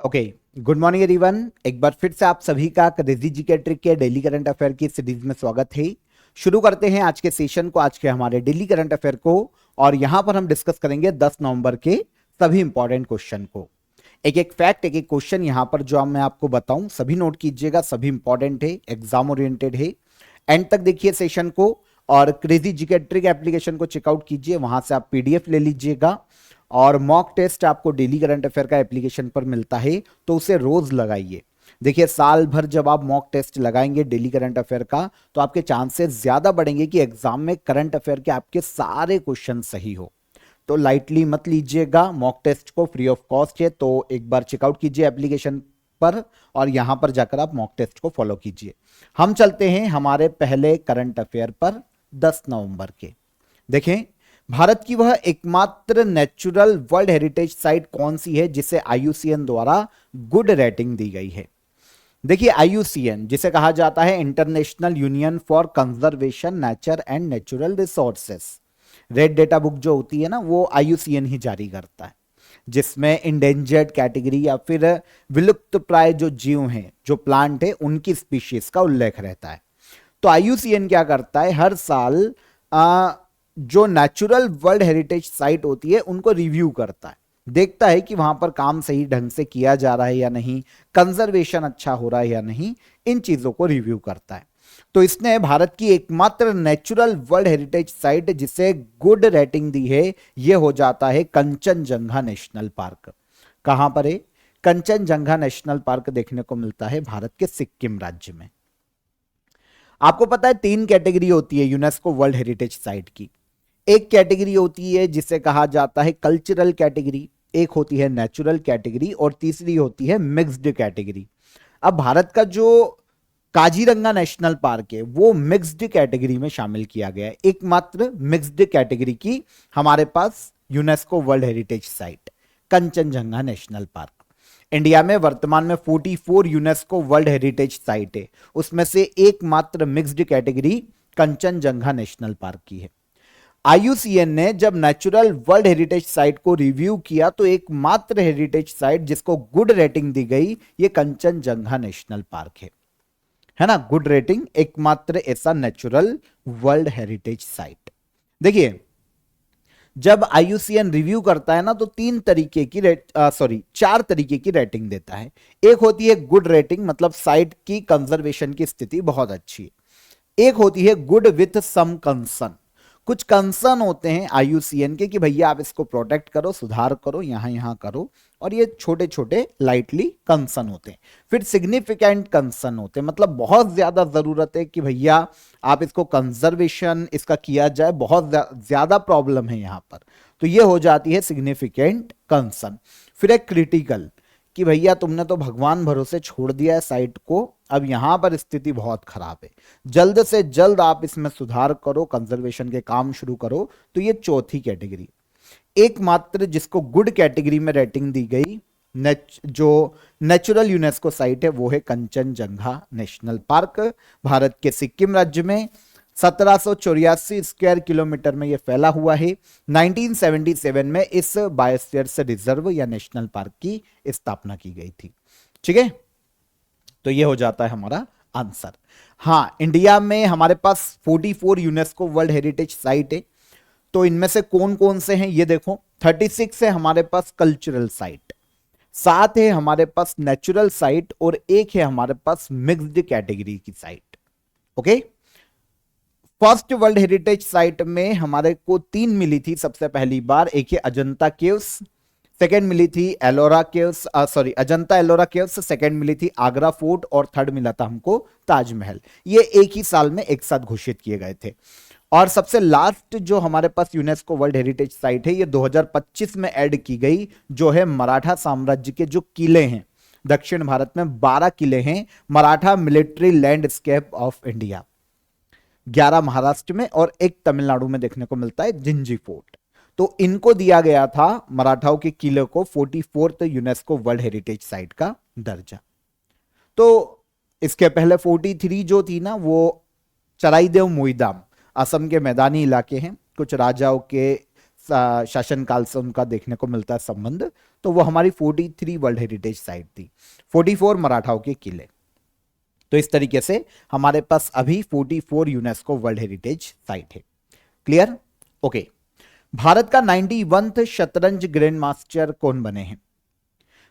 Okay, good morning everyone. एक बार फिर से आप सभी का क्रेजी जीके ट्रिक के डेली करंट अफेयर की सीरीज में स्वागत है। शुरू करते हैं आज के सेशन को, आज के हमारे डेली करंट अफेयर को। और यहां पर हम डिस्कस करेंगे 10 नवंबर के सभी इंपॉर्टेंट क्वेश्चन को। एक एक फैक्ट, एक एक क्वेश्चन यहां पर जो मैं आपको बताऊं, सभी नोट कीजिएगा, सभी इंपॉर्टेंट है, एग्जाम ओरिएंटेड है। एंड तक देखिए सेशन को और क्रेजी जीके ट्रिक एप्लीकेशन को चेकआउट कीजिए, वहां से आप पीडीएफ ले लीजिएगा। और मॉक टेस्ट आपको डेली करंट अफेयर का एप्लीकेशन पर मिलता है, तो उसे रोज लगाइए। देखिए, साल भर जब आप मॉक टेस्ट लगाएंगे डेली करंट अफेयर का, तो आपके चांसेस ज्यादा बढ़ेंगे कि एग्जाम में करंट अफेयर के आपके सारे क्वेश्चन सही हो। तो लाइटली मत लीजिएगा मॉक टेस्ट को, फ्री ऑफ कॉस्ट है, तो एक बार चेकआउट कीजिए एप्लीकेशन पर और यहां पर जाकर आप मॉक टेस्ट को फॉलो कीजिए। हम चलते हैं हमारे पहले करंट अफेयर पर 10 नवंबर के। देखें, भारत की वह एकमात्र नेचुरल वर्ल्ड हेरिटेज साइट कौन सी है जिसे आईयूसीएन द्वारा गुड रेटिंग दी गई है। देखिए, आईयूसीएन जिसे कहा जाता है international union for conservation nature and natural resources, red data book जो होती है ना, वो आईयूसीएन ही जारी करता है, जिसमें इंडेंजर्ड कैटेगरी या फिर विलुप्त प्राय जो जीव हैं, जो प्लांट है, उनकी स्पीशीज का उल्लेख रहता है। तो आईयूसीएन क्या करता है, हर साल जो नेचुरल वर्ल्ड हेरिटेज साइट होती है उनको रिव्यू करता है, देखता है कि वहां पर काम सही ढंग से किया जा रहा है या नहीं, कंजर्वेशन अच्छा हो रहा है या नहीं, इन चीजों को रिव्यू करता है। तो इसने भारत की एकमात्र नेचुरल वर्ल्ड हेरिटेज साइट जिसे गुड रेटिंग दी है, यह हो जाता है कंचनजंगा नेशनल पार्क। कहां पर है? कंचनजंगा नेशनल पार्क देखने को मिलता है भारत के सिक्किम राज्य में। आपको पता है 3 कैटेगरी होती है यूनेस्को वर्ल्ड हेरिटेज साइट की। एक कैटेगरी होती है जिसे कहा जाता है कल्चरल कैटेगरी, एक होती है नेचुरल कैटेगरी और तीसरी होती है मिक्स्ड कैटेगरी। अब भारत का जो काजीरंगा नेशनल पार्क है वो मिक्स्ड कैटेगरी में शामिल किया गया है, एकमात्र मिक्स्ड कैटेगरी की हमारे पास UNESCO world heritage site Kanchenjunga national park. India में वर्तमान में 44 यूनेस्को वर्ल्ड हेरिटेज साइट है, उसमें से एकमात्र mixed category Kanchenjunga national park की है। आईयूसीएन ने जब नेचुरल वर्ल्ड हेरिटेज साइट को रिव्यू किया तो एकमात्र हेरिटेज साइट जिसको गुड रेटिंग दी गई, ये कंचनजंगा नेशनल पार्क है ना। गुड रेटिंग, एकमात्र ऐसा नेचुरल वर्ल्ड हेरिटेज साइट। देखिए, जब आईयूसीएन रिव्यू करता है ना, तो 4 तरीके की रेटिंग देता है। एक होती है गुड रेटिंग, मतलब साइट की कंजर्वेशन की स्थिति बहुत अच्छी है। एक होती है गुड विथ सम कंसर्न, कुछ कंसर्न होते हैं आईयूसीएन के कि भैया आप इसको प्रोटेक्ट करो, सुधार करो, यहां यहां करो, और ये छोटे छोटे लाइटली कंसर्न होते हैं। फिर सिग्निफिकेंट कंसर्न होते हैं, मतलब बहुत ज्यादा जरूरत है कि भैया आप इसको कंजर्वेशन इसका किया जाए, बहुत ज्यादा प्रॉब्लम है यहां पर, तो ये हो जाती है सिग्निफिकेंट कंसर्न। फिर एक क्रिटिकल, कि भैया तुमने तो भगवान भरोसे छोड़ दिया है साइट को, अब यहां पर स्थिति बहुत खराब है, जल्द से जल्द आप इसमें सुधार करो, कंजर्वेशन के काम शुरू करो, तो ये चौथी कैटेगरी। एकमात्र जिसको गुड कैटेगरी में रेटिंग दी गई जो नेचुरल यूनेस्को साइट है वो है कंचनजंगा नेशनल पार्क, भारत के सिक्किम राज्य में 1784 स्क्वायर किलोमीटर में यह फैला हुआ है। 1977 में इस बायोस्फीयर रिजर्व या नेशनल पार्क की स्थापना की गई थी। ठीक है, तो यह हो जाता है हमारा आंसर। हां, इंडिया में हमारे पास 44 यूनेस्को वर्ल्ड हेरिटेज साइट है, तो इनमें से कौन कौन से हैं ये देखो। 36 है हमारे पास कल्चरल साइट, 7 है हमारे पास नेचुरल साइट और 1 है हमारे पास मिक्स्ड कैटेगरी की site. Okay, first world heritage site में हमारे को 3 मिली थी सबसे पहली बार। एक है अजंता केव्स, सेकंड मिली थी Ellora caves, Ajanta Ellora caves, second मिली थी आगरा फोर्ट और थर्ड मिला था हमको ताजमहल। ये एक ही साल में एक साथ घोषित किए गए थे। और सबसे लास्ट जो हमारे पास यूनेस्को वर्ल्ड हेरिटेज साइट है, ये 2025 में ऐड की गई, जो है मराठा साम्राज्य के जो किले हैं, दक्षिण भारत में 12 किले हैं, Maratha military landscape of India, 11 Maharashtra में और 1 तमिलनाडु में देखने को मिलता है, जिंजी फोर्ट। तो इनको दिया गया था, मराठाओं के किले को, 44th UNESCO world heritage site का दर्जा। तो इसके पहले 43 जो थी ना, वो चराईदेव मोईदाम, असम के मैदानी इलाके हैं, कुछ राजाओं के शासनकाल से उनका देखने को मिलता है संबंध, तो वो हमारी 43 वर्ल्ड हेरिटेज साइट थी, 44 मराठाओं के किले। तो इस तरीके से हमारे पास अभी 44 यूनेस्को वर्ल्ड हेरिटेज साइट है। क्लियर? ओके। भारत का 91th शतरंज ग्रैंड मास्टर कौन बने हैं?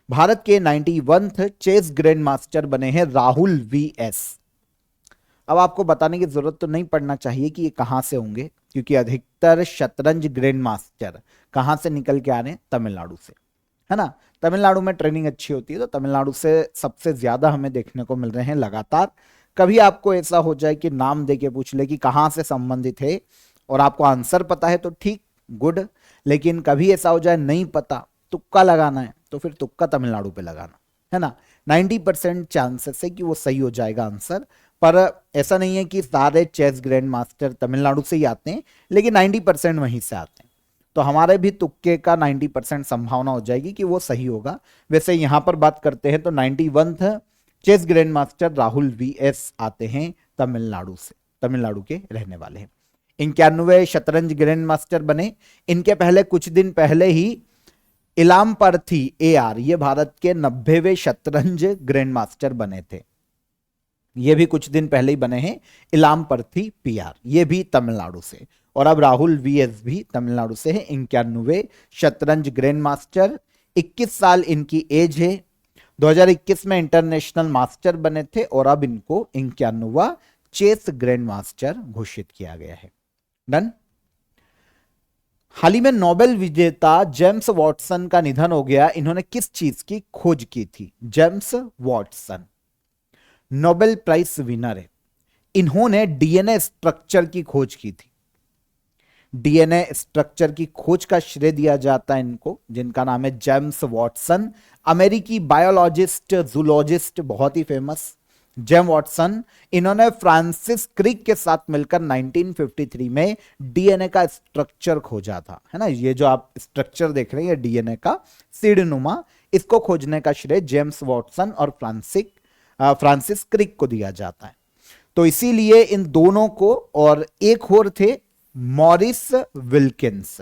भारत के 91th चेस ग्रैंड मास्टर बने हैं राहुल वीएस। अब आपको बताने की जरूरत तो नहीं पड़ना चाहिए कि ये कहां से होंगे, क्योंकि अधिकतर शतरंज ग्रैंड मास्टर कहां से निकल के आ रहे हैं? तमिलनाडु से, है ना। तमिलनाडु में ट्रेनिंग अच्छी होती है, तो तमिलनाडु से सबसे ज्यादा हमें देखने को मिल रहे हैं लगातार। कभी आपको ऐसा हो जाए कि नाम दे के पूछ ले कि कहां से संबंधित है और आपको आंसर पता है तो ठीक, गुड। लेकिन कभी ऐसा हो जाए नहीं पता, तुक्का लगाना है, तो फिर तुक्का तमिलनाडु पे लगाना, है ना। 90% चांसेस है कि वो सही हो जाएगा आंसर। पर ऐसा नहीं है कि सारे चेस ग्रैंड मास्टर तमिलनाडु से ही आते हैं, लेकिन 90% वहीं से आते हैं। तो हमारे भी तुक्के का 90% संभावना हो जाएगी कि वो सही होगा। वैसे यहां पर बात करते हैं तो 91th chess grand master Rahul VS आते हैं तमिलनाडु से, तमिलनाडु के रहने वाले हैं। 91वें शतरंज ग्रैंड मास्टर बने। इनके पहले कुछ दिन पहले ही इलाम परथी एआर, ये भारत के 90वें शतरंज ग्रैंड मास्टर बने थे। ये भी कुछ दिन पहले ही बने हैं, इलाम परथी पीआर, ये भी तमिलनाडु से। और अब राहुल वीएस भी तमिलनाडु से है। 91वें शतरंज ग्रैंड मास्टर, 21 साल इनकी एज है। 2021 में इंटरनेशनल मास्टर बने थे और अब इनको 91वां चेस ग्रैंड मास्टर घोषित किया गया है। डन। हाल ही में नोबेल विजेता जेम्स वॉटसन का निधन हो गया। इन्होंने किस चीज की खोज की थी? James Watson Nobel prize winner है। इन्होंने डीएनए स्ट्रक्चर की खोज की थी। डीएनए स्ट्रक्चर की खोज का श्रेय दिया जाता है इनको, जिनका नाम है जेम्स वॉटसन। अमेरिकी बायोलॉजिस्ट, जूलॉजिस्ट, बहुत ही फेमस जेम वॉटसन। इन्होंने फ्रांसिस क्रिक के साथ मिलकर 1953 में डीएनए का स्ट्रक्चर खोजा था, है ना। ये जो आप स्ट्रक्चर देख रहे हैं, ये डीएनए का सीढ़ीनुमा, इसको खोजने का श्रेय जेम्स वॉटसन और फ्रांसिस क्रिक को दिया जाता है। तो इसीलिए इन दोनों को, और एक और थे मॉरिस विल्किंस,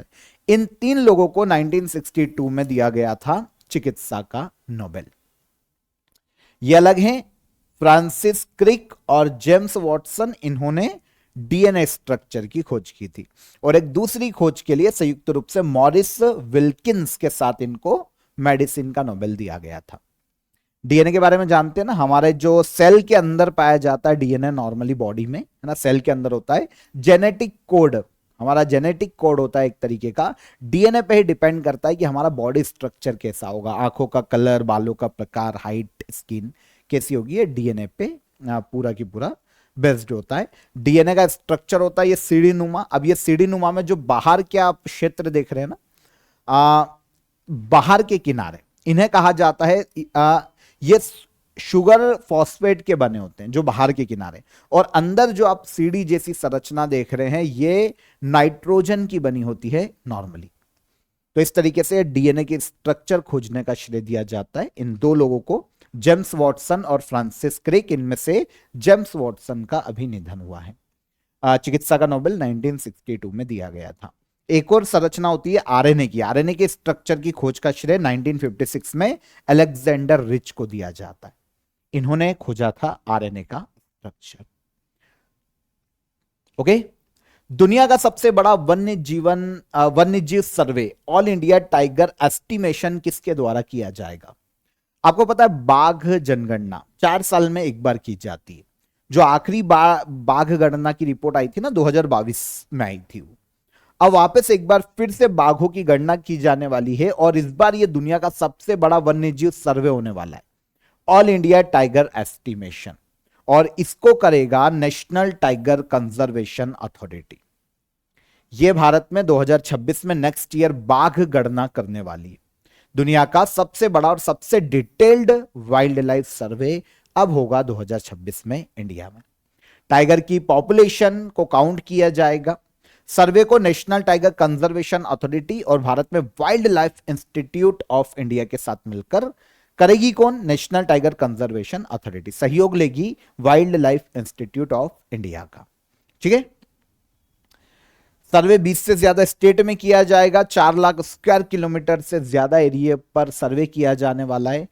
इन तीन लोगों को 1962 में दिया गया था चिकित्सा का नोबेल। ये अलग हैं, फ्रांसिस क्रिक और जेम्स वॉटसन, इन्होंने डीएनए स्ट्रक्चर की खोज की थी। और एक दूसरी खोज के लिए संयुक्त रूप से मॉरिस विल्किंस के साथ इनको मेडिसिन का नोबेल दिया गया था। डीएनए के बारे में जानते हैं ना, हमारे जो सेल के अंदर पाया जाता है डीएनए नॉर्मली बॉडी में, है ना, सेल के अंदर होता है जेनेटिक कोड। हमारा जेनेटिक कोड होता है एक तरीके का, डीएनए पे ही डिपेंड करता है कि हमारा बॉडी स्ट्रक्चर कैसा होगा, आंखों का कलर, बालों का प्रकार, हाइट, स्किन कैसी होगी, ये डीएनए पे पूरा की पूरा बेस्ड होता है। डीएनए का स्ट्रक्चर होता है ये सीढ़ी नुमा। अब ये सीढ़ी नुमा में जो बाहर के आप क्षेत्र देख रहे हैं ना, बाहर के किनारे, इन्हें कहा जाता है, ये शुगर फॉस्फेट के बने होते हैं जो बाहर के किनारे, और अंदर जो आप सीढ़ी जैसी संरचना देख रहे हैं, ये नाइट्रोजन की बनी होती है नॉर्मली। तो इस तरीके से डीएनए के स्ट्रक्चर खोजने का श्रेय दिया जाता है इन दो लोगों को, जेम्स वॉटसन और फ्रांसिस क्रिक। इनमें से जेम्स वॉटसन का अभी निधन हुआ है। चिकित्सा का नोबेल 1962 में दिया गया था। एक और संरचना होती है आरएनए की। आरएनए के स्ट्रक्चर की खोज का श्रेय 1956 में अलेक्जेंडर रिच को दिया जाता है। इन्होंने खोजा था आरएनए का स्ट्रक्चर। ओके। दुनिया का सबसे बड़ा वन्यजीव सर्वे, ऑल इंडिया टाइगर एस्टिमेशन, किसके द्वारा किया जाएगा? आपको पता है बाघ जनगणना 4 साल में एक बार की जाती है। जो आखिरी बाघ गणना की रिपोर्ट आई थी ना, 2022 में आई थी। अब वापस एक बार फिर से बाघों की गणना की जाने वाली है, और इस बार ये दुनिया का सबसे बड़ा वन्यजीव सर्वे होने वाला है, ऑल इंडिया टाइगर एस्टिमेशन, और इसको करेगा नेशनल टाइगर कंजर्वेशन अथॉरिटी। यह भारत में 2026 में नेक्स्ट ईयर बाघ गणना करने वाली है। दुनिया का सबसे बड़ा और सबसे डिटेल्ड वाइल्ड लाइफ सर्वे अब होगा 2026 में इंडिया में। टाइगर की पॉपुलेशन को काउंट किया जाएगा। सर्वे को नेशनल टाइगर कंजर्वेशन अथॉरिटी और भारत में wild life institute of India के साथ मिलकर करेगी। कौन? नेशनल टाइगर कंजर्वेशन अथॉरिटी सहयोग लेगी wild life institute of India का। ठीक है। सर्वे 20 से ज्यादा स्टेट में किया जाएगा, 4 लाख स्क्वायर किलोमीटर से ज्यादा एरिया पर सर्वे किया जाने वाला है।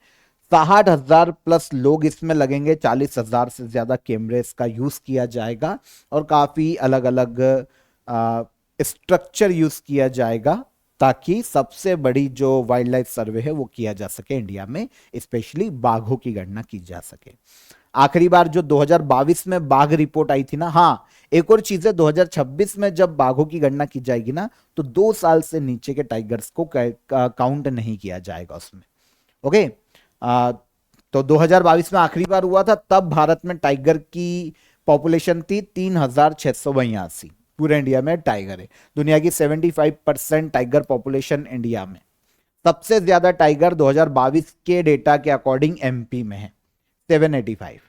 60,000 प्लस लोग इसमें लगेंगे, 40,000 से ज्यादा कैमरे इसका यूज किया जाएगा और काफी अलग अलग स्ट्रक्चर यूज किया जाएगा ताकि सबसे बड़ी जो वाइल्ड लाइफ सर्वे है वो किया जा सके इंडिया में, स्पेशली बाघों की गणना की जा सके। आखिरी बार जो 2022 में बाघ रिपोर्ट आई थी ना, हाँ एक और चीज है, 2026 में जब बाघों की गणना की जाएगी ना तो 2 साल से नीचे के टाइगर्स को काउंट नहीं किया जाएगा उसमें। ओके, तो 2022 में आखिरी बार हुआ था, तब भारत में टाइगर की पॉपुलेशन थी 3,682। पूरे इंडिया में टाइगर है। दुनिया की 75% टाइगर पॉपुलेशन इंडिया में। सबसे ज्यादा टाइगर 2022 के डेटा के अकॉर्डिंग एमपी में है, 785।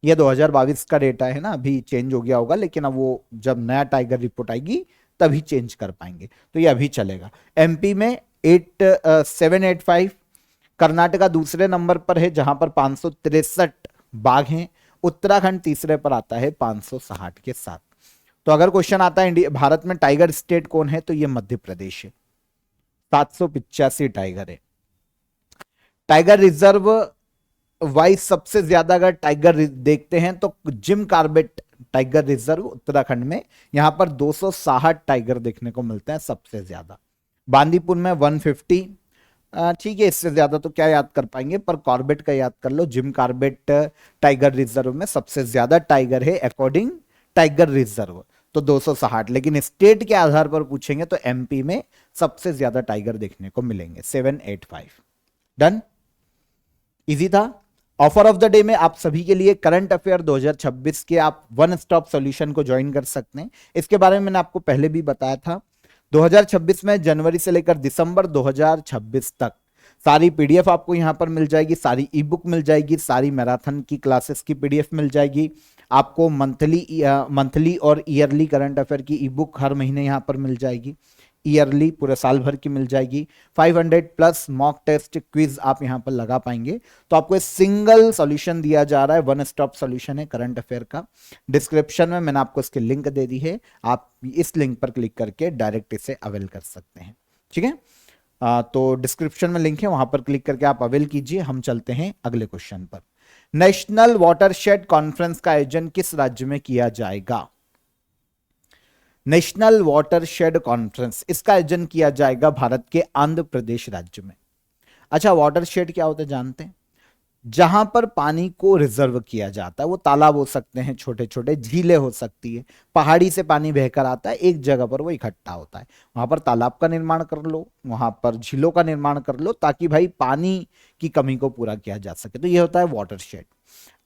ये 2022 का डेटा है ना, अभी चेंज हो गया होगा, लेकिन अब वो जब नया टाइगर रिपोर्ट आएगी तभी चेंज कर पाएंगे, तो ये अभी चलेगा। एमपी में 785। कर्नाटका दूसरे नंबर पर है जहां पर 563 बाघ हैं। उत्तराखंड तीसरे पर आता है 560 के साथ। तो अगर क्वेश्चन आता है इंडिया भारत में टाइगर स्टेट कौन है, तो ये मध्य प्रदेश है, 785 टाइगर है। टाइगर रिजर्व वाइज सबसे ज्यादा अगर टाइगर देखते हैं तो Jim Corbett tiger reserve Uttarakhand में, यहां पर 260 टाइगर देखने को मिलते हैं सबसे ज्यादा। बांदीपुर में 150। ठीक है, इससे ज्यादा तो क्या याद कर पाएंगे, पर कॉर्बेट का याद कर लो। जिम कॉर्बेट टाइगर रिजर्व में सबसे ज्यादा टाइगर है अकॉर्डिंग टाइगर रिजर्व, तो 260। लेकिन स्टेट के आधार पर पूछेंगे तो एमपी में सबसे ज्यादा टाइगर देखने को मिलेंगे, 785। डन, इजी था। ऑफर ऑफ द डे में आप सभी के लिए करंट अफेयर 2026 के आप वन स्टॉप सॉल्यूशन को ज्वाइन कर सकते हैं। इसके बारे में मैंने आपको पहले भी बताया था। 2026 में जनवरी से लेकर दिसंबर 2026 तक सारी पीडीएफ आपको यहां पर मिल जाएगी, सारी ई बुक मिल जाएगी, सारी मैराथन की क्लासेस की पीडीएफ मिल जाएगी। आपको मंथली और ईयरली करंट अफेयर की ई बुक हर महीने यहां पर मिल जाएगी, ईयरली पूरे साल भर की मिल जाएगी। 500 प्लस मॉक टेस्ट क्विज आप यहां पर लगा पाएंगे। तो आपको एक सिंगल सॉल्यूशन दिया जा रहा है, वन स्टॉप सॉल्यूशन है करंट अफेयर का। डिस्क्रिप्शन में मैंने आपको इसकी लिंक दे दी है, आप इस लिंक पर क्लिक करके डायरेक्ट इसे अवेल कर सकते हैं। ठीक है, तो डिस्क्रिप्शन में लिंक है, वहां पर क्लिक करके आप अवेल कीजिए। हम चलते हैं अगले क्वेश्चन पर। नेशनल वाटरशेड कॉन्फ्रेंस का आयोजन किस राज्य में किया जाएगा? नेशनल वाटरशेड कॉन्फ्रेंस, इसका आयोजन किया जाएगा भारत के आंध्र प्रदेश राज्य में। अच्छा, वाटरशेड क्या होता है जानते हैं? जहां पर पानी को रिजर्व किया जाता है, वो तालाब हो सकते हैं, छोटे छोटे झीलें हो सकती है, पहाड़ी से पानी बहकर आता है, एक जगह पर वो इकट्ठा होता है। वहां पर तालाब का निर्माण कर लो, वहां पर झीलों का निर्माण कर लो, ताकि भाई पानी की कमी को पूरा किया जा सके। तो ये होता है वाटरशेड।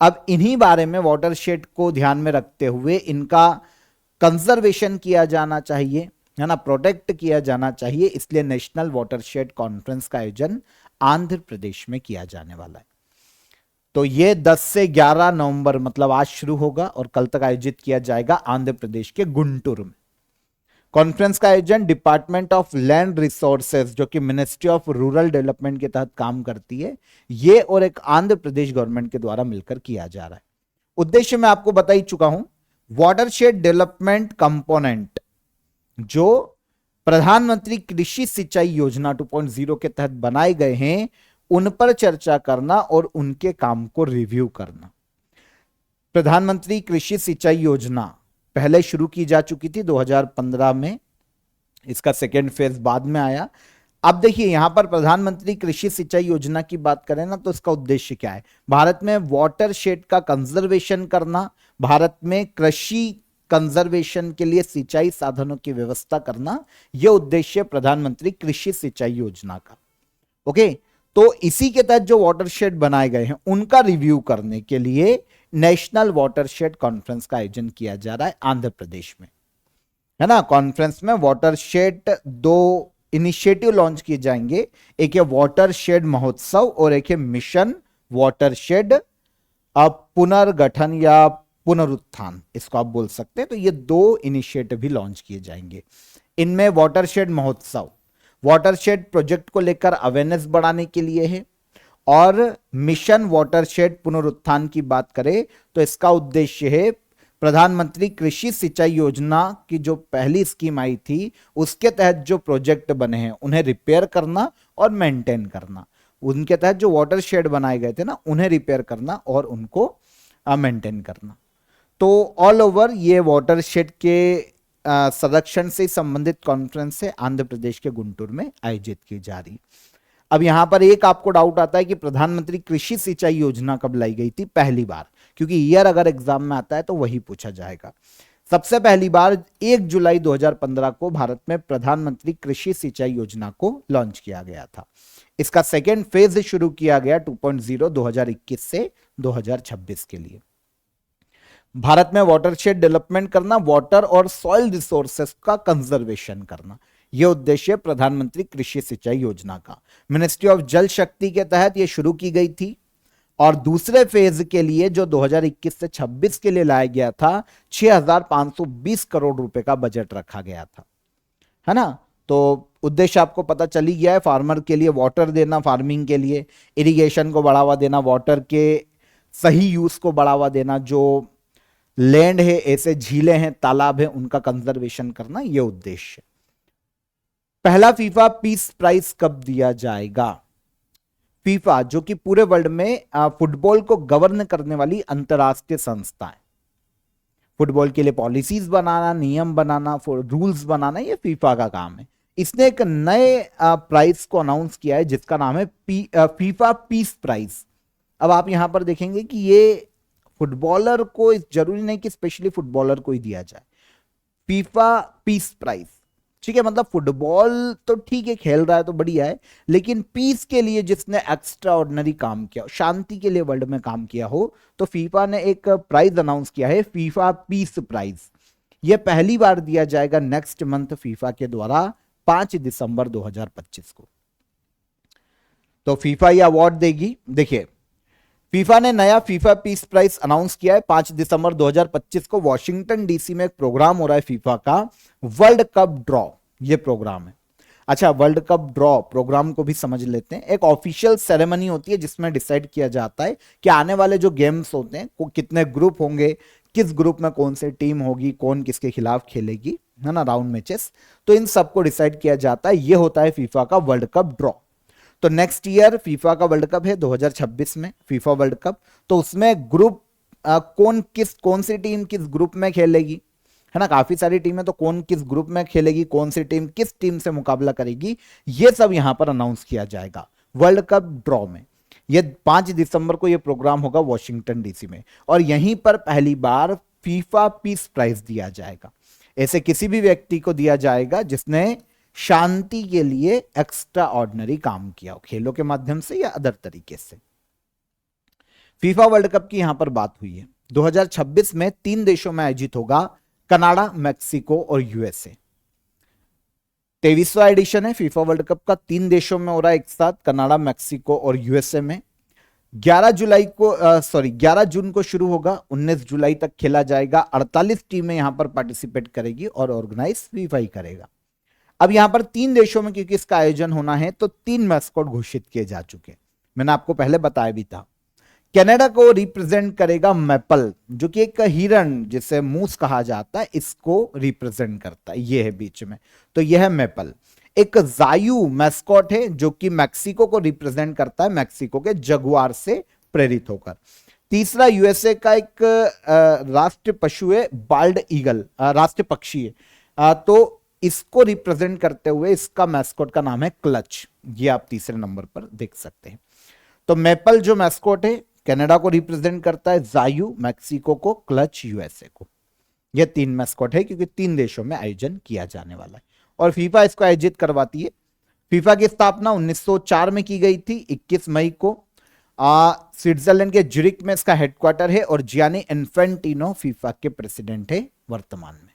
अब इन्हीं बारे में वाटरशेड को ध्यान में रखते हुए इनका कंजर्वेशन किया जाना चाहिए, है ना, प्रोटेक्ट किया जाना चाहिए। इसलिए नेशनल वाटरशेड कॉन्फ्रेंस का आयोजन आंध्र प्रदेश में किया जाने वाला है। तो ये 10 से 11 नवंबर मतलब आज शुरू होगा और कल तक आयोजित किया जाएगा आंध्र प्रदेश के गुंटूर में। कॉन्फ्रेंस का आयोजन डिपार्टमेंट ऑफ लैंड रिसोर्सेज, जो कि मिनिस्ट्री ऑफ रूरल डेवलपमेंट के तहत काम करती है, ये और एक आंध्र प्रदेश गवर्नमेंट के द्वारा मिलकर किया जा रहा है। उद्देश्य मैं आपको बता ही चुका हूं। वाटरशेड डेवलपमेंट कंपोनेंट जो प्रधानमंत्री कृषि सिंचाई योजना 2.0 के तहत बनाए गए हैं, उन पर चर्चा करना और उनके काम को रिव्यू करना। प्रधानमंत्री कृषि सिंचाई योजना पहले शुरू की जा चुकी थी 2015 में, इसका सेकेंड फेज बाद में आया। अब देखिए यहां पर प्रधानमंत्री कृषि सिंचाई योजना की बात करें ना, तो इसका उद्देश्य क्या है? भारत में वाटरशेड का कंजर्वेशन करना, भारत में कृषि कंजर्वेशन के लिए सिंचाई साधनों की व्यवस्था करना, यह उद्देश्य प्रधानमंत्री कृषि सिंचाई योजना का। ओके, तो इसी के तहत जो वाटरशेड बनाए गए हैं उनका रिव्यू करने के लिए नेशनल वाटरशेड कॉन्फ्रेंस का आयोजन किया जा रहा है आंध्र प्रदेश में, है ना। कॉन्फ्रेंस में वाटरशेड 2 इनिशिएटिव लॉन्च किए जाएंगे, एक है वाटरशेड महोत्सव और एक है मिशन वाटरशेड पुनर्गठन या पुनरुत्थान, इसको आप बोल सकते हैं। तो ये 2 इनिशिएटिव भी लॉन्च किए जाएंगे। इनमें वाटरशेड महोत्सव वाटरशेड प्रोजेक्ट को लेकर अवेयरनेस बढ़ाने के लिए है, और मिशन वाटरशेड पुनरुत्थान की बात करें तो इसका उद्देश्य है प्रधानमंत्री कृषि सिंचाई योजना की जो पहली स्कीम आई थी उसके तहत जो प्रोजेक्ट बने हैं उन्हें रिपेयर करना और मेंटेन करना, उनके तहत जो वाटर शेड बनाए गए थे ना उन्हें रिपेयर करना और उनको मेंटेन करना। तो ऑल ओवर ये वाटर शेड के संरक्षण से संबंधित कॉन्फ्रेंस है आंध्र प्रदेश के गुंटूर में आयोजित की जा रही। अब यहां पर एक आपको डाउट आता है कि प्रधानमंत्री कृषि सिंचाई योजना कब लाई गई थी पहली बार, क्योंकि ईयर अगर एग्जाम में आता है तो वही पूछा जाएगा। सबसे पहली बार 1 जुलाई 2015 को भारत में प्रधानमंत्री कृषि सिंचाई योजना को लॉन्च किया गया था। इसका सेकेंड फेज शुरू किया गया 2.0 2021 से 2026 के लिए। भारत में वाटरशेड डेवलपमेंट करना, वाटर और सॉइल रिसोर्सेस का कंजर्वेशन करना, यह उद्देश्य प्रधानमंत्री कृषि सिंचाई योजना का मिनिस्ट्री ऑफ जल शक्ति के तहत यह शुरू की गई थी। और दूसरे फेज के लिए जो 2021 से 26 के लिए लाया गया था 6,520 करोड़ रुपए का बजट रखा गया था, है ना। तो उद्देश्य आपको पता चली गया है, फार्मर के लिए वाटर देना, फार्मिंग के लिए इरिगेशन को बढ़ावा देना, वाटर के सही यूज को बढ़ावा देना, जो लैंड है ऐसे झीलें हैं तालाब हैं उनका कंजर्वेशन करना, यह उद्देश्य। पहला फीफा पीस प्राइज कब दिया जाएगा? फीफा जो कि पूरे वर्ल्ड में फुटबॉल को गवर्न करने वाली अंतरराष्ट्रीय संस्था है, फुटबॉल के लिए पॉलिसीज बनाना, नियम बनाना, रूल्स बनाना, ये फीफा का काम है। इसने एक नए प्राइज को अनाउंस किया है जिसका नाम है फीफा पीस प्राइज। अब आप यहां पर देखेंगे कि ये फुटबॉलर को, जरूरी नहीं कि स्पेशली फुटबॉलर को ही दिया जाए, फीफा पीस प्राइज, ठीक है। मतलब फुटबॉल तो ठीक है, खेल रहा है तो बढ़िया है, लेकिन पीस के लिए जिसने एक्स्ट्रा ऑर्डिनरी काम किया, शांति के लिए वर्ल्ड में काम किया हो, तो फीफा ने एक प्राइज अनाउंस किया है, फीफा पीस प्राइज। यह पहली बार दिया जाएगा नेक्स्ट मंथ फीफा के द्वारा 5 दिसंबर 2025 को। तो फीफा यह अवार्ड देगी। देखिए, फीफा ने नया फीफा पीस प्राइज अनाउंस किया है 5 दिसंबर 2025 को। वॉशिंगटन डीसी में एक प्रोग्राम हो रहा है फीफा का, वर्ल्ड कप ड्रॉ, ये प्रोग्राम है। अच्छा, वर्ल्ड कप ड्रॉ प्रोग्राम को भी समझ लेते हैं। एक ऑफिशियल सेरेमनी होती है जिसमें डिसाइड किया जाता है कि आने वाले जो गेम्स होते हैं कितने ग्रुप होंगे, किस ग्रुप में कौन सी टीम होगी, कौन किसके खिलाफ खेलेगी, है ना, राउंड मैचेस। तो इन सबको डिसाइड किया जाता है, ये होता है फीफा का वर्ल्ड कप ड्रॉ। तो नेक्स्ट ईयर फीफा का वर्ल्ड कप है 2026 में, फीफा वर्ल्ड कप। तो उसमें ग्रुप कौन सी टीम किस ग्रुप में खेलेगी, है ना, काफी सारी टीमें, तो कौन किस ग्रुप में खेलेगी, कौन सी टीम किस टीम से मुकाबला करेगी, ये सब यहां पर अनाउंस किया जाएगा वर्ल्ड कप ड्रॉ में। ये 5 दिसंबर को ये प्रोग्राम होगा वॉशिंगटन डीसी में, और यहीं पर पहली बार फीफा पीस प्राइज दिया जाएगा। ऐसे किसी भी व्यक्ति को दिया जाएगा जिसने शांति के लिए एक्स्ट्रा ऑर्डिनरी काम किया हो, खेलों के माध्यम से या अदर तरीके से। फीफा वर्ल्ड कप की यहां पर बात हुई है। 2026 में 3 देशों में आयोजित होगा, कनाडा, मैक्सिको और यूएसए। 23वां एडिशन है फीफा वर्ल्ड कप का, 3 देशों में हो रहा है एक साथ, कनाडा, मैक्सिको और यूएसए में। 11 जून को शुरू होगा, 19 जुलाई तक खेला जाएगा। 48 टीमें यहां पर पार्टिसिपेट करेगी और ऑर्गेनाइज फीफा ही करेगा। अब यहां पर 3 देशों में क्योंकि इसका आयोजन होना है तो 3 मैस्कॉट घोषित किए जा चुके हैं, मैंने आपको पहले बताया भी था। कनाडा को रिप्रेजेंट करेगा मैपल, जो कि एक हिरण जिसे मूस कहा जाता है, इसको रिप्रेजेंट करता है, ये है बीच में, तो यह है मैपल। एक जायू मैस्कॉट है जो कि मैक्सिको को रिप्रेजेंट करता है, मैक्सिको के जगुआर से प्रेरित होकर। तीसरा यूएसए का एक राष्ट्रीय पशु है बाल्ड ईगल, राष्ट्रीय पक्षी है, तो इसको रिप्रेजेंट करते हुए इसका मैस्कॉट का नाम है क्लच, ये आप तीसरे नंबर पर देख सकते हैं। तो मैपल जो मैस्कॉट है कनाडा को रिप्रेजेंट करता है, जायू मैक्सिको को, क्लच यूएसए को। ये 3 मैस्कॉट है क्योंकि 3 देशों में आयोजन किया जाने वाला है और फीफा इसको आयोजित करवाती है। फीफा की स्थापना 1904 में की गई थी, 21 मई को। स्विट्जरलैंड के ज्यूरिख में इसका हेडक्वार्टर है और जियानी इन्फेंटिनो फीफा के प्रेसिडेंट है वर्तमान में।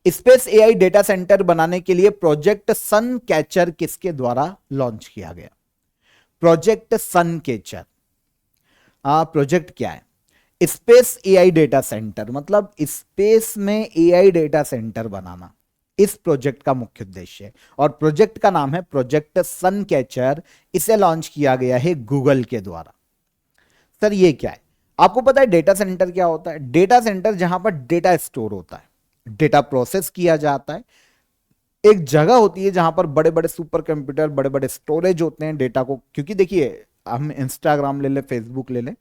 स्पेस एआई डेटा सेंटर बनाने के लिए प्रोजेक्ट सन कैचर किसके द्वारा लॉन्च किया गया? प्रोजेक्ट सन कैचर प्रोजेक्ट क्या है? स्पेस एआई डेटा सेंटर, मतलब स्पेस में एआई डेटा सेंटर बनाना, इस प्रोजेक्ट का मुख्य उद्देश्य है। और प्रोजेक्ट का नाम है प्रोजेक्ट सन कैचर। इसे लॉन्च किया गया है गूगल के द्वारा। सर ये क्या है? आपको पता है डेटा सेंटर क्या होता है? डेटा सेंटर जहां पर डेटा स्टोर होता है, डेटा प्रोसेस किया जाता है, एक जगह होती है जहां पर बड़े बड़े सुपर कंप्यूटर, बड़े बड़े स्टोरेज होते हैं डेटा को। क्योंकि देखिए, हम इंस्टाग्राम ले लें, फेसबुक ले लें,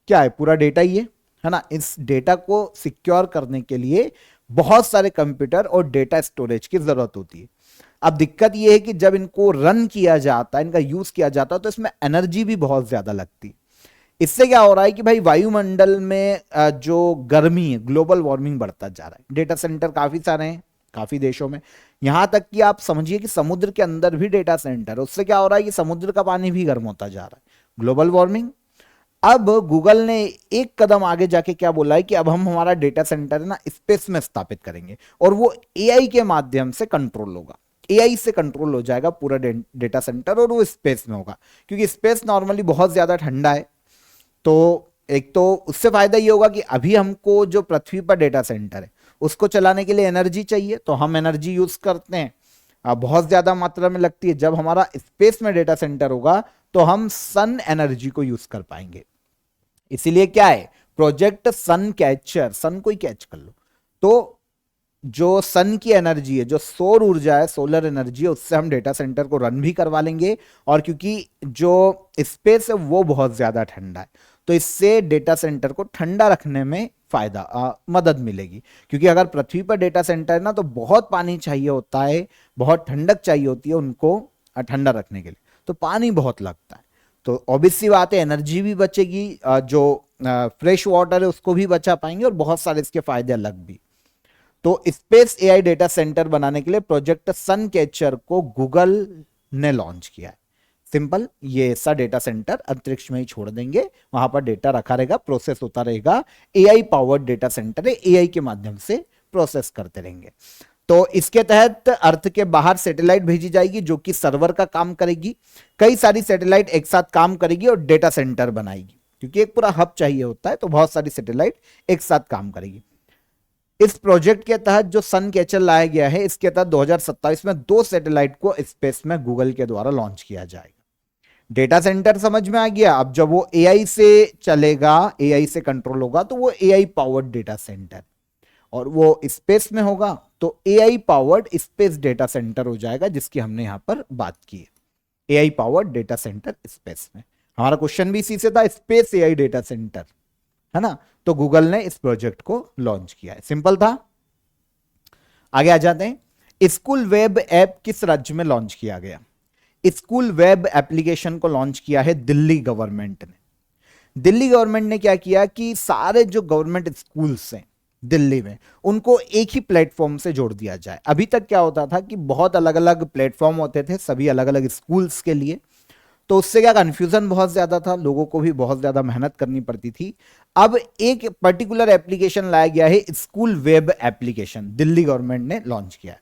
क्या है? पूरा डेटा ही है ना। इस डेटा को सिक्योर करने के लिए बहुत सारे कंप्यूटर और डेटा स्टोरेज की जरूरत होती है। अब दिक्कत यह है कि जब इनको रन किया जाता है, इनका यूज किया जाता है, तो इसमें एनर्जी भी बहुत ज्यादा लगती है। इससे क्या हो रहा है कि भाई वायुमंडल में जो गर्मी है, ग्लोबल वार्मिंग बढ़ता जा रहा है। डेटा सेंटर काफी सारे हैं काफी देशों में, यहां तक कि आप समझिए कि समुद्र के अंदर भी डेटा सेंटर है। उससे क्या हो रहा है कि समुद्र का पानी भी गर्म होता जा रहा है, ग्लोबल वार्मिंग। अब गूगल ने एक कदम आगे जाके क्या बोला है कि अब हम हमारा डेटा सेंटर है ना स्पेस में स्थापित करेंगे, और वो एआई के माध्यम से कंट्रोल होगा। एआई से कंट्रोल हो जाएगा पूरा डेटा सेंटर, और वो स्पेस में होगा। क्योंकि स्पेस नॉर्मली बहुत ज्यादा ठंडा है, तो एक तो उससे फायदा ये होगा कि अभी हमको जो पृथ्वी पर डेटा सेंटर है उसको चलाने के लिए एनर्जी चाहिए, तो हम एनर्जी यूज करते हैं, बहुत ज्यादा मात्रा में लगती है। जब हमारा स्पेस में डेटा सेंटर होगा तो हम सन एनर्जी को यूज कर पाएंगे। इसीलिए क्या है, प्रोजेक्ट सन कैचर, सन को ही कैच कर लो। तो जो सन की एनर्जी है, जो सौर ऊर्जा है, सोलर एनर्जी है, उससे हम डेटा सेंटर को रन भी करवा लेंगे। और क्योंकि जो स्पेस है वो बहुत ज्यादा ठंडा है, तो इससे डेटा सेंटर को ठंडा रखने में फायदा मदद मिलेगी। क्योंकि अगर पृथ्वी पर डेटा सेंटर है ना, तो बहुत पानी चाहिए होता है, बहुत ठंडक चाहिए होती है उनको ठंडा रखने के लिए, तो पानी बहुत लगता है। तो ऑब्वियस सी बात है, एनर्जी भी बचेगी, जो फ्रेश वाटर है उसको भी बचा पाएंगे, और बहुत सारे इसके फायदे अलग भी। तो स्पेस एआई डेटा सेंटर बनाने के लिए प्रोजेक्ट सन कैचर को गूगल ने लॉन्च किया है। सिंपल, ये ऐसा डेटा सेंटर अंतरिक्ष में ही छोड़ देंगे, वहां पर डेटा रखा रहेगा, प्रोसेस होता रहेगा। एआई पावर्ड डेटा सेंटर है, एआई के माध्यम से प्रोसेस करते रहेंगे। तो इसके तहत अर्थ के बाहर सैटेलाइट भेजी जाएगी जो कि सर्वर का काम करेगी। कई सारी सैटेलाइट एक साथ काम करेगी और डेटा सेंटर बनाएगी, क्योंकि एक पूरा हब चाहिए होता है, तो बहुत सारी सैटेलाइट एक साथ काम करेगी। इस प्रोजेक्ट के तहत जो सन कैचर लाया गया है, इसके तहत 2027 में 2 सैटेलाइट को स्पेस में गूगल के द्वारा लॉन्च किया जाएगा। डेटा सेंटर समझ में आ गया। अब जब वो एआई से चलेगा, एआई से कंट्रोल होगा, तो वो एआई पावर्ड डेटा सेंटर, और वो स्पेस में होगा तो AI powered space data centre हो जाएगा, जिसकी हमने यहां पर बात की है। AI powered data centre space में, हमारा क्वेश्चन भी इसी से था, स्पेस एआई डेटा सेंटर, है ना। तो गूगल ने इस प्रोजेक्ट को लॉन्च किया है, सिंपल था। आगे आ जाते हैं। स्कूल वेब ऐप किस राज्य में लॉन्च किया गया? स्कूल वेब एप्लीकेशन को लॉन्च किया है दिल्ली गवर्नमेंट ने। दिल्ली गवर्नमेंट ने क्या किया कि सारे जो गवर्नमेंट स्कूल्स हैं दिल्ली में, उनको एक ही प्लेटफॉर्म से जोड़ दिया जाए। अभी तक क्या होता था कि बहुत अलग अलग प्लेटफॉर्म होते थे सभी अलग अलग स्कूल्स के लिए, तो उससे क्या कंफ्यूजन बहुत ज्यादा था, लोगों को भी बहुत ज्यादा मेहनत करनी पड़ती थी। अब एक पर्टिकुलर एप्लीकेशन लाया गया है, school web application, Delhi government ने लॉन्च किया है।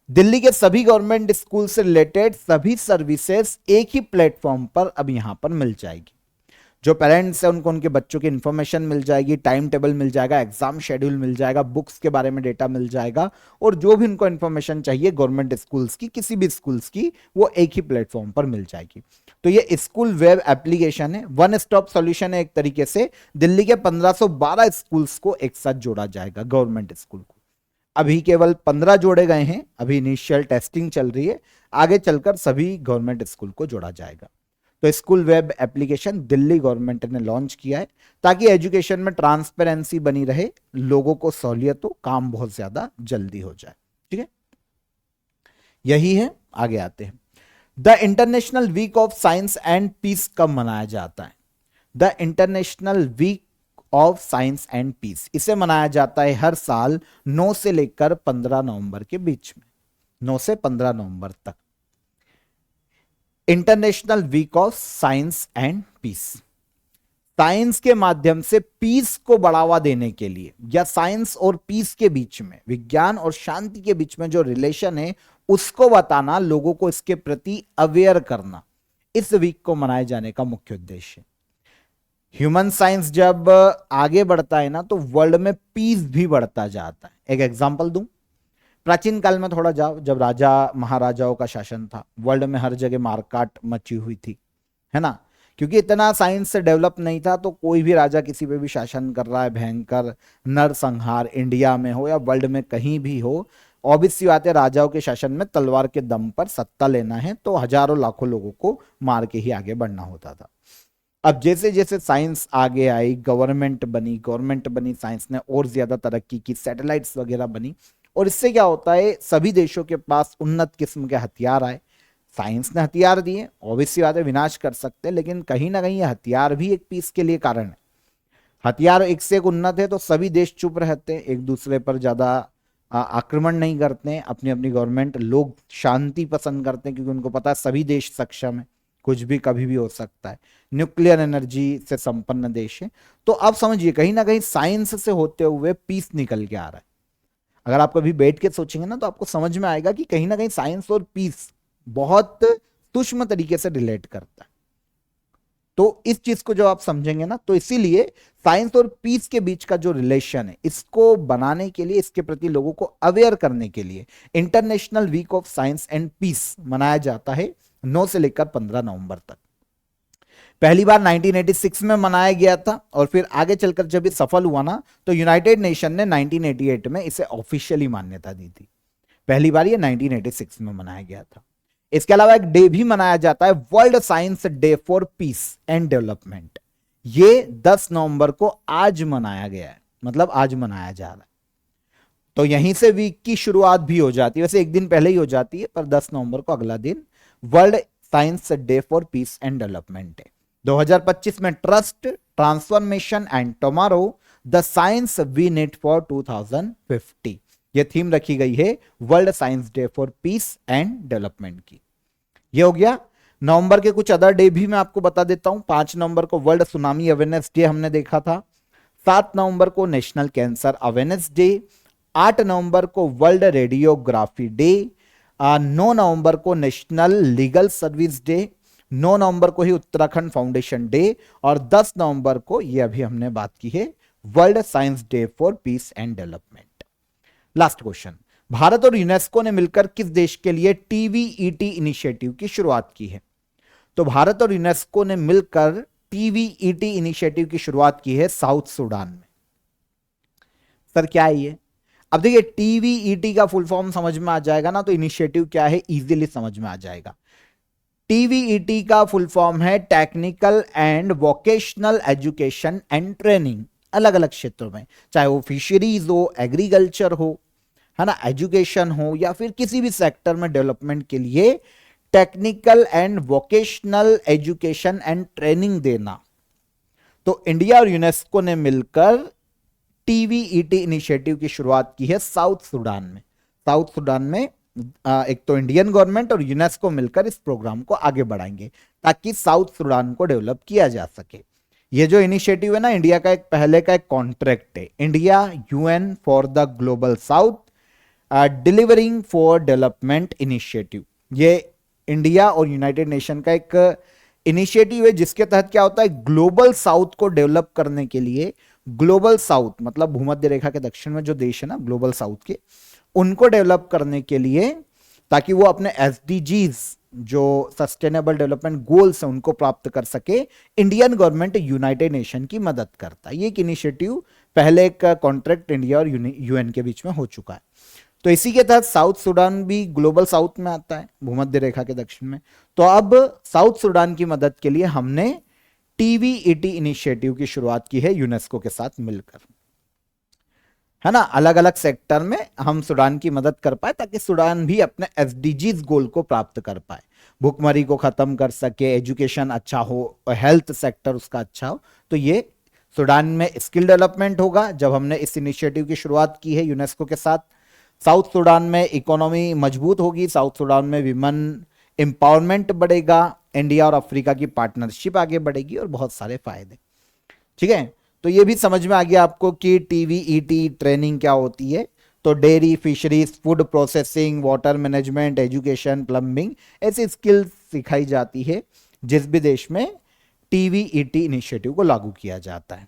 दिल्ली के सभी गवर्नमेंट स्कूल से रिलेटेड सभी सर्विसेज एक ही प्लेटफॉर्म पर अब यहां पर मिल जाएगी। जो पेरेंट्स हैं उनको उनके बच्चों की इंफॉर्मेशन मिल जाएगी, टाइम टेबल मिल जाएगा, एग्जाम शेड्यूल मिल जाएगा, बुक्स के बारे में डेटा मिल जाएगा, और जो भी उनको इंफॉर्मेशन चाहिए गवर्नमेंट स्कूल्स की, किसी भी स्कूल्स की, वो एक ही प्लेटफॉर्म पर मिल जाएगी। तो ये स्कूल वेब एप्लीकेशन है, वन स्टॉप सॉल्यूशन है एक तरीके से। दिल्ली के 1512 स्कूल्स को एक साथ जोड़ा जाएगा, गवर्नमेंट स्कूल को। अभी केवल 15 जोड़े गए हैं, अभी इनिशियल टेस्टिंग चल रही है, आगे चलकर सभी गवर्नमेंट स्कूल को जोड़ा जाएगा। तो school web application Delhi government ने लॉन्च किया है, ताकि एजुकेशन में ट्रांसपेरेंसी बनी रहे, लोगों को सहूलियत हो, काम बहुत ज्यादा जल्दी हो जाए। ठीक है, यही है। आगे आते हैं। The international week of science and peace कब मनाया जाता है? The international week of science and peace, इसे मनाया जाता है हर साल 9 से लेकर 15 नवंबर के बीच में, 9 से 15 नवंबर तक। International week of science and peace, science के माध्यम से पीस को बढ़ावा देने के लिए, या साइंस और पीस के बीच में, विज्ञान और शांति के बीच में जो रिलेशन है उसको बताना, लोगों को इसके प्रति अवेयर करना, इस वीक को मनाए जाने का मुख्य उद्देश्य है। ह्यूमन साइंस जब आगे बढ़ता है ना, तो वर्ल्ड में पीस भी बढ़ता जाता है। एक एग्जांपल दूं, प्राचीन काल में थोड़ा जाओ, जब राजा महाराजाओं का शासन था, वर्ल्ड में हर जगह मारकाट मची हुई थी, है ना। क्योंकि इतना साइंस से डेवलप नहीं था, तो कोई भी राजा किसी पे भी शासन कर रहा है, भयंकर नरसंहार इंडिया में हो या वर्ल्ड में कहीं भी हो, ऑब्वियस सी बात है राजाओं के शासन में तलवार के दम पर सत्ता लेना है, तो हजारों लाखों लोगों को मार के ही आगे बढ़ना होता था। अब जैसे जैसे साइंस आगे आई, गवर्नमेंट बनी, साइंस ने और ज्यादा तरक्की की, सैटेलाइट्स वगैरह बनी, और इससे क्या होता है, सभी देशों के पास उन्नत किस्म के हथियार आए। साइंस ने हथियार दिए, ऑब्वियस सी बात है विनाश कर सकते हैं, लेकिन कहीं ना कहीं ये हथियार भी एक पीस के लिए कारण है। हथियार एक से एक उन्नत है तो सभी देश चुप रहते हैं, एक दूसरे पर ज्यादा आक्रमण नहीं करते हैं, अपनी अपनी गवर्नमेंट, लोग शांति पसंद करते हैं क्योंकि उनको पता है सभी देश सक्षम है, कुछ भी कभी भी हो सकता है, न्यूक्लियर एनर्जी से संपन्न देश है। तो अब समझिए कहीं ना कहीं साइंस से होते हुए पीस निकल के आ रहा है। अगर आप कभी बैठ के सोचेंगे ना तो आपको समझ में आएगा कि कहीं ना कहीं साइंस और पीस बहुत सूक्ष्म तरीके से रिलेट करता है। तो इस चीज को जब आप समझेंगे ना, तो इसीलिए साइंस और पीस के बीच का जो रिलेशन है, इसको बनाने के लिए, इसके प्रति लोगों को अवेयर करने के लिए international week of science and peace मनाया जाता है 9 से लेकर 15 नवंबर तक। पहली बार 1986 में मनाया गया था, और फिर आगे चलकर जब ये सफल हुआ ना, तो यूनाइटेड नेशन ने 1988 में इसे ऑफिशियली मान्यता दी थी। पहली बार ये 1986 में मनाया गया था। इसके अलावा एक डे भी मनाया जाता है, world science day for peace and development. ये 10 नवंबर को आज मनाया गया है, मतलब आज मनाया जा रहा है। तो यहीं से वीक की शुरुआत भी हो जाती है, वैसे एक दिन पहले ही हो जाती है, पर 10 नवंबर को अगला दिन world science day for peace and development है। 2025 में trust, transformation and tomorrow, the science we need for 2050, ये थीम रखी गई है world science day for peace and development की। ये हो गया। नवंबर के कुछ अदर डे भी मैं आपको बता देता हूं। 5 नवंबर को वर्ल्ड सुनामी अवेयरनेस डे हमने देखा था। 7 नवंबर को नेशनल कैंसर अवेयरनेस डे। 8 नवंबर को वर्ल्ड रेडियोग्राफी डे। 9 नवंबर को नेशनल लीगल सर्विस डे। 9 नवंबर को ही उत्तराखंड फाउंडेशन डे। और 10 नवंबर को, ये अभी हमने बात की है, world science day for peace and development. Last question, Bharat और यूनेस्को ने मिलकर किस देश के लिए टीवीईटी इनिशिएटिव की शुरुआत की है? तो भारत और यूनेस्को ने मिलकर टीवीईटी इनिशिएटिव की शुरुआत की है साउथ सूडान में। सर क्या है ये? अब देखिए, टीवीईटी का फुल फॉर्म समझ में आ जाएगा ना, तो इनिशिएटिव क्या है इजीली समझ में आ जाएगा। टीवीईटी का फुल फॉर्म है technical and vocational education and training. अलग अलग क्षेत्रों में, चाहे वो फिशरीज हो, एग्रीकल्चर हो, है ना, एजुकेशन हो, या फिर किसी भी सेक्टर में डेवलपमेंट के लिए technical and vocational education and training देना। तो इंडिया और यूनेस्को ने मिलकर टीवीईटी इनिशिएटिव की शुरुआत की है साउथ सूडान में। साउथ सूडान में एक तो इंडियन गवर्नमेंट और यूनेस्को मिलकर इस प्रोग्राम को आगे बढ़ाएंगे ताकि साउथ सूडान को डेवलप किया जा सके। ये जो इनिशिएटिव है ना, इंडिया का एक पहले का एक कॉन्ट्रैक्ट है, India UN for the global south delivering for development initiative. ये इंडिया और यूनाइटेड नेशन का एक इनिशिएटिव है जिसके तहत क्या होता है, ग्लोबल साउथ को डेवलप करने के लिए, ग्लोबल साउथ मतलब भूमध्य रेखा के दक्षिण में जो देश है ना ग्लोबल साउथ के, उनको डेवलप करने के लिए, ताकि वो अपने एसडीजीज जो सस्टेनेबल डेवलपमेंट गोल्स हैं उनको प्राप्त कर सके, इंडियन गवर्नमेंट यूनाइटेड नेशन की मदद करता है। ये एक इनिशिएटिव पहले एक कॉन्ट्रैक्ट इंडिया और यूएन के बीच में हो चुका है। तो इसी के तहत साउथ सूडान भी ग्लोबल साउथ में आता है, भूमध्य रेखा के दक्षिण में। तो अब साउथ सूडान की मदद के लिए हमने टीवीईटी इनिशिएटिव की शुरुआत की है यूनेस्को के साथ मिलकर, है ना। अलग अलग सेक्टर में हम सूडान की मदद कर पाए ताकि सूडान भी अपने एसडीजीज गोल को प्राप्त कर पाए, भूखमरी को खत्म कर सके, एजुकेशन अच्छा हो, हेल्थ सेक्टर उसका अच्छा हो। तो ये सूडान में स्किल डेवलपमेंट होगा जब हमने इस इनिशिएटिव की शुरुआत की है यूनेस्को के साथ। साउथ सूडान में इकोनॉमी मजबूत होगी, साउथ सूडान में विमेन एम्पावरमेंट बढ़ेगा, इंडिया और अफ्रीका की पार्टनरशिप आगे बढ़ेगी और बहुत सारे फायदे। ठीक है, तो ये भी समझ में आ गया आपको कि टीवीईटी ट्रेनिंग क्या होती है। तो dairy, fisheries, food processing, water management, education, plumbing, ऐसी स्किल्स सिखाई जाती है जिस भी देश में टीवीईटी इनिशिएटिव को लागू किया जाता है।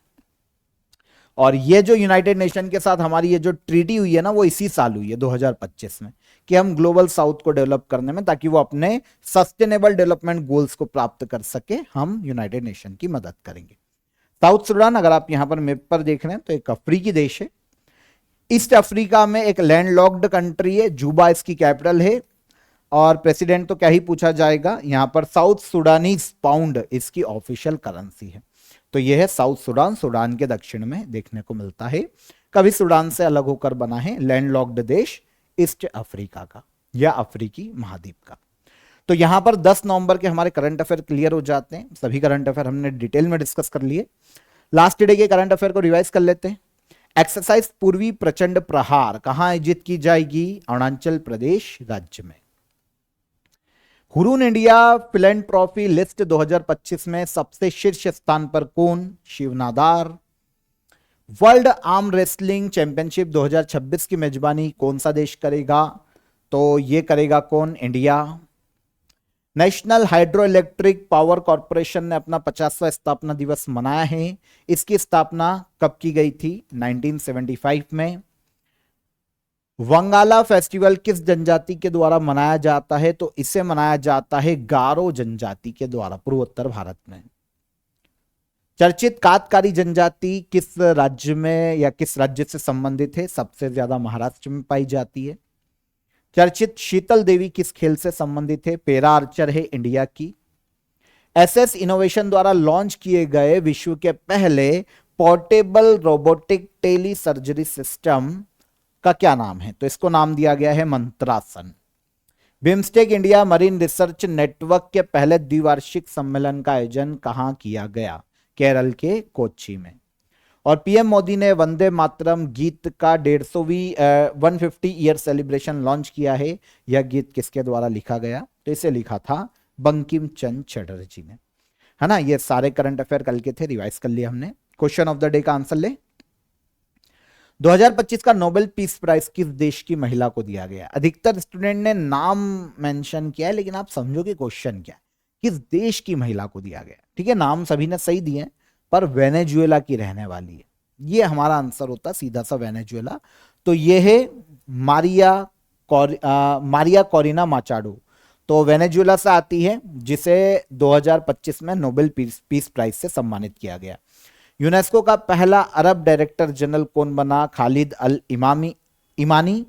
और ये जो यूनाइटेड नेशन के साथ हमारी ये जो ट्रीटी हुई है ना, वो इसी साल हुई है 2025 में। कि हम ग्लोबल साउथ को डेवलप करने में, ताकि वो अपने सस्टेनेबल डेवलपमेंट गोल्स को प्राप्त कर सके, हम यूनाइटेड नेशन की मदद करेंगे। साउथ सुडान, अगर आप यहां पर मैप पर देख रहे हैं तो एक अफ्रीकी देश है, ईस्ट अफ्रीका में एक लैंडलॉक्ड कंट्री है, जूबा इसकी कैपिटल है, और प्रेसिडेंट तो क्या ही पूछा जाएगा, यहां पर साउथ सुडानीज पाउंड इसकी ऑफिशियल करेंसी है। तो यह है साउथ सुडान, सुडान के दक्षिण में देखने को मिलता है, कभी सुडान से अलग होकर बना है, लैंडलॉक्ड देश ईस्ट अफ्रीका का या अफ्रीकी महाद्वीप का। तो यहां पर 10 नवंबर के हमारे करंट अफेयर क्लियर हो जाते हैं, सभी करंट अफेयर हमने डिटेल में डिस्कस कर लिए। लास्ट डे के करंट अफेयर को रिवाइज कर लेते हैं। एक्सरसाइज पूर्वी प्रचंड प्रहार कहां आयोजित की जाएगी, अरुणाचल प्रदेश राज्य में। हुरून इंडिया फिलैंथ्रोपी लिस्ट 2025 में सबसे शीर्ष स्थान पर कौन, शिवनादार। वर्ल्ड आर्म रेसलिंग चैंपियनशिप 2026 की मेजबानी कौन सा देश करेगा, तो ये करेगा कौन, India. National hydro electric power corporation ने अपना 50वां स्थापना दिवस मनाया है, इसकी स्थापना कब की गई थी, 1975 में। वंगाला फेस्टिवल किस जनजाति के द्वारा मनाया जाता है, तो इसे मनाया जाता है गारो जनजाति के द्वारा, पूर्वोत्तर भारत में। चर्चित कातकारी जनजाति किस राज्य में या किस राज्य से संबंधित है, सबसे ज्यादा महाराष्ट्र में पाई जाती है। चर्चित शीतल देवी किस खेल से संबंधित है, पैरा आर्चर है इंडिया की। एसएस इनोवेशन द्वारा लॉन्च किए गए विश्व के पहले portable robotic tele surgery system का क्या नाम है, तो इसको नाम दिया गया है मंत्रासन। BIMSTEC India marine research network के पहले द्विवार्षिक सम्मेलन का आयोजन कहां किया गया, केरल के कोच्चि में। और पीएम मोदी ने वंदे मातरम गीत का 150 ईयर सेलिब्रेशन लॉन्च किया है, यह गीत किसके द्वारा लिखा गया, तो इसे लिखा था बंकिम चंद्र चटर्जी ने, है ना। ये सारे करंट अफेयर कल के थे, रिवाइज कर लिया हमने। क्वेश्चन ऑफ द डे का आंसर ले, 2025 का नोबेल पीस प्राइज किस देश की महिला को दिया गया। अधिकतर स्टूडेंट ने नाम मेंशन किया है, लेकिन आप समझोगे क्वेश्चन क्या है, किस देश की महिला को दिया गया। ठीक है, नाम सभी ने सही दिए, पर वेनेजुएला की रहने वाली है, ये हमारा आंसर होता सीधा सा, वेनेजुएला। तो ये है मारिया कोरिना माचाडो, तो वेनेजुएला से आती है, जिसे 2025 में नोबेल पीस प्राइज से सम्मानित किया गया। यूनेस्को का पहला अरब डायरेक्टर जनरल कौन बना, खालिद अल इमानी।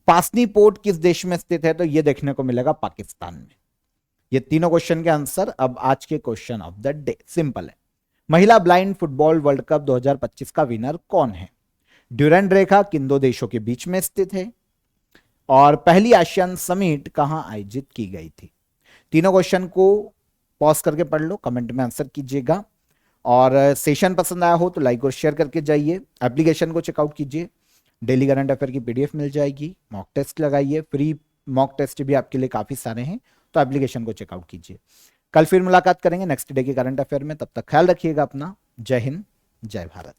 पासनी पोर्ट किस देश में स्थित है, तो यह देखने को मिलेगा पाकिस्तान में। ये तीनों क्वेश्चन के आंसर अब आज के question of the day, simple है। महिला ब्लाइंड फुटबॉल वर्ल्ड कप 2025 का विनर कौन है, ड्यूरेंट रेखा किन दो देशों के बीच में स्थित है, और पहली आसियान समिट कहां आयोजित की गई थी। तीनों क्वेश्चन को पॉज करके पढ़ लो, कमेंट में आंसर कीजिएगा, और सेशन पसंद आया हो तो लाइक और शेयर करके जाइए। एप्लीकेशन को चेकआउट कीजिए, डेली करंट अफेयर की पीडीएफ मिल जाएगी, मॉक टेस्ट लगाइए, फ्री मॉक टेस्ट भी आपके लिए काफी सारे हैं, तो एप्लीकेशन को चेकआउट कीजिए। कल फिर मुलाकात करेंगे नेक्स्ट डे के करंट अफेयर में, तब तक ख्याल रखिएगा अपना। जय हिंद, जय भारत।